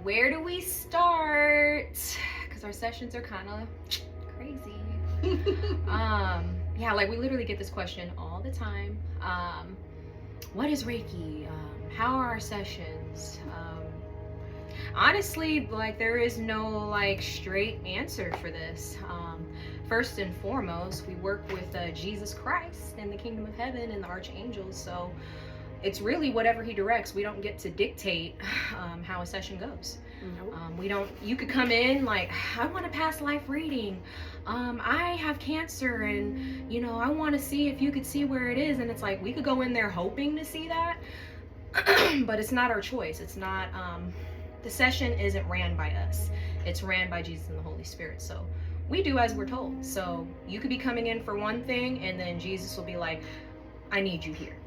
where do we start? Because our sessions are kind of crazy. Yeah, like we literally get this question all the time. What is Reiki? How are our sessions? Honestly, like there is no like straight answer for this. First and foremost, we work with Jesus Christ and the kingdom of heaven and the archangels, so it's really whatever he directs. We don't get to dictate how a session goes. Nope. We don't. You could come in like, I want a past life reading. I have cancer, and you know, I want to see if you could see where it is. And it's like we could go in there hoping to see that, but it's not our choice. It's not. The session isn't ran by us. It's ran by Jesus and the Holy Spirit. So we do as we're told. So you could be coming in for one thing, and then Jesus will be like, I need you here.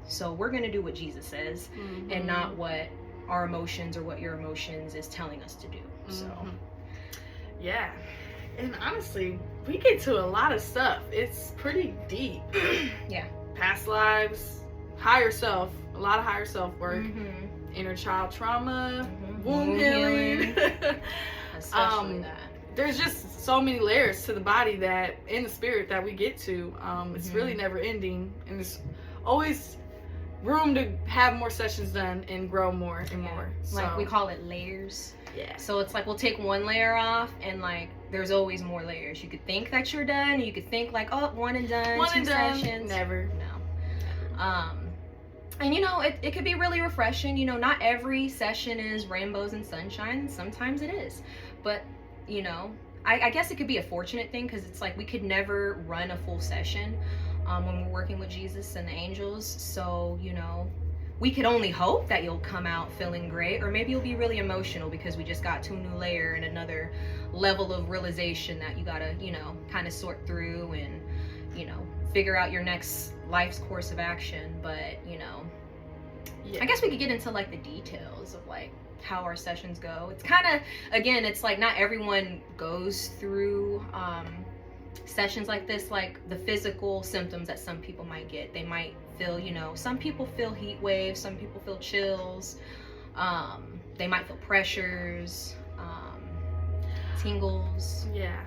So we're going to do what Jesus says, and not what our emotions or what your emotions is telling us to do. So yeah. And honestly, we get to a lot of stuff. It's pretty deep. Yeah. Past lives, higher self, a lot of higher self work, inner child trauma, womb healing. Especially that. There's just so many layers to the body that, in the spirit, that we get to. It's really never ending, and there's always room to have more sessions done and grow more and more. So, like we call it layers. Yeah. So it's like we'll take one layer off, and like there's always more layers. You could think that you're done. You could think like, oh, one and done. One two and done. sessions. Never. No. And you know, it could be really refreshing. You know, not every session is rainbows and sunshine. Sometimes it is, but you know, I guess it could be a fortunate thing, because it's like we could never run a full session when we're working with Jesus and the angels. So, you know, we could only hope that you'll come out feeling great, or maybe you'll be really emotional because we just got to a new layer and another level of realization that you gotta, you know, kind of sort through and, you know, figure out your next life's course of action. But, you know, I guess we could get into like the details of like how our sessions go. It's kind of, again, it's like not everyone goes through sessions like this, like the physical symptoms that some people might get. They might feel, you know, some people feel heat waves, some people feel chills, they might feel pressures, tingles. Yeah.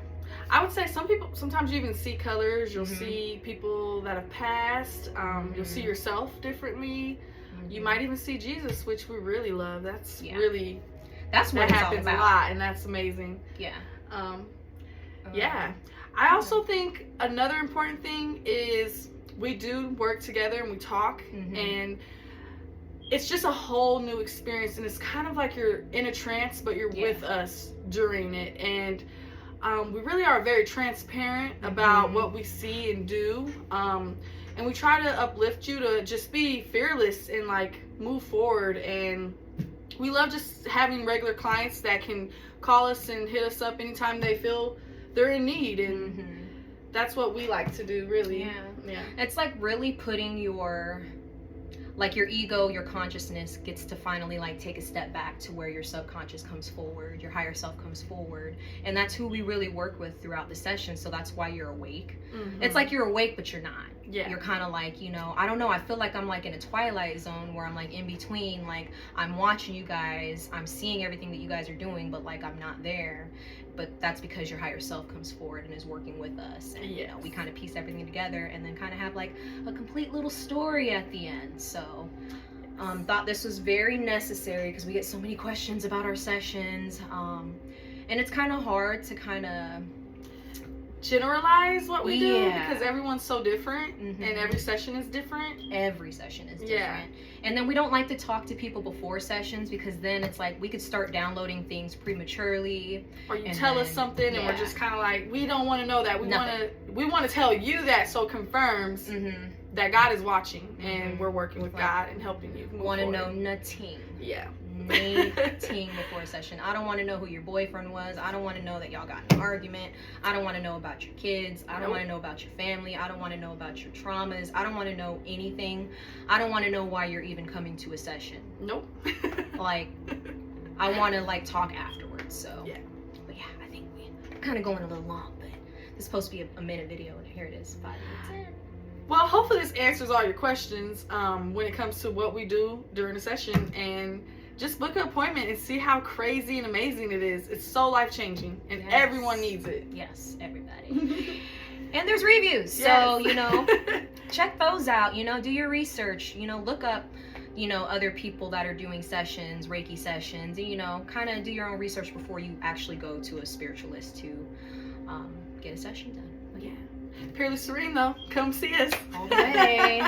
I would say some people, sometimes you even see colors. You'll see people that have passed. You'll see yourself differently. You might even see Jesus, which we really love. That's really, that's what that it's happens all about. a lot, and that's amazing. Yeah. Yeah. I also think another important thing is we do work together and we talk, and it's just a whole new experience, and it's kind of like you're in a trance, but you're with us during it. And we really are very transparent about what we see and do. And we try to uplift you to just be fearless and like move forward. And we love just having regular clients that can call us and hit us up anytime they feel they're in need. And that's what we like to do, really. Yeah. It's like really putting your, like your ego, your consciousness gets to finally like take a step back to where your subconscious comes forward, your higher self comes forward. And that's who we really work with throughout the session. So that's why you're awake. It's like you're awake, but you're not. Yeah. You're kind of like, you know, I don't know. I feel like I'm like in a twilight zone where I'm like in between, like I'm watching you guys, I'm seeing everything that you guys are doing, but like I'm not there. But that's because your higher self comes forward and is working with us. And, you know, we kind of piece everything together and then kind of have like a complete little story at the end. So thought this was very necessary because we get so many questions about our sessions. And it's kind of hard to kind of generalize what we do because everyone's so different and every session is different. Every session is different. And then we don't like to talk to people before sessions because then it's like we could start downloading things prematurely. Or you tell us something and we're just kind of like, we don't want to know that. We want to tell you that, so it confirms that God is watching and we're working with God and helping you. Want to know nothing. Yeah. Nothing before a session. I don't want to know who your boyfriend was. I don't want to know that y'all got in an argument. I don't want to know about your kids. I don't want to know about your family. I don't want to know about your traumas. I don't want to know anything. I don't want to know why you're even coming to a session. Nope. Like, I want to like talk afterwards. So yeah. But yeah, I think we're kind of going a little long, but it's supposed to be a minute video, and here it is, 5 minutes in. Well, hopefully this answers all your questions when it comes to what we do during the session, and just book an appointment and see how crazy and amazing it is. It's so life-changing, and Yes. everyone needs it. Yes, everybody. And there's reviews. Yes. So, check those out. Do your research. Look up, other people that are doing sessions, Reiki sessions, and, kind of do your own research before you actually go to a spiritualist to get a session done. Yeah. Purely Serene, though. Come see us. All the way.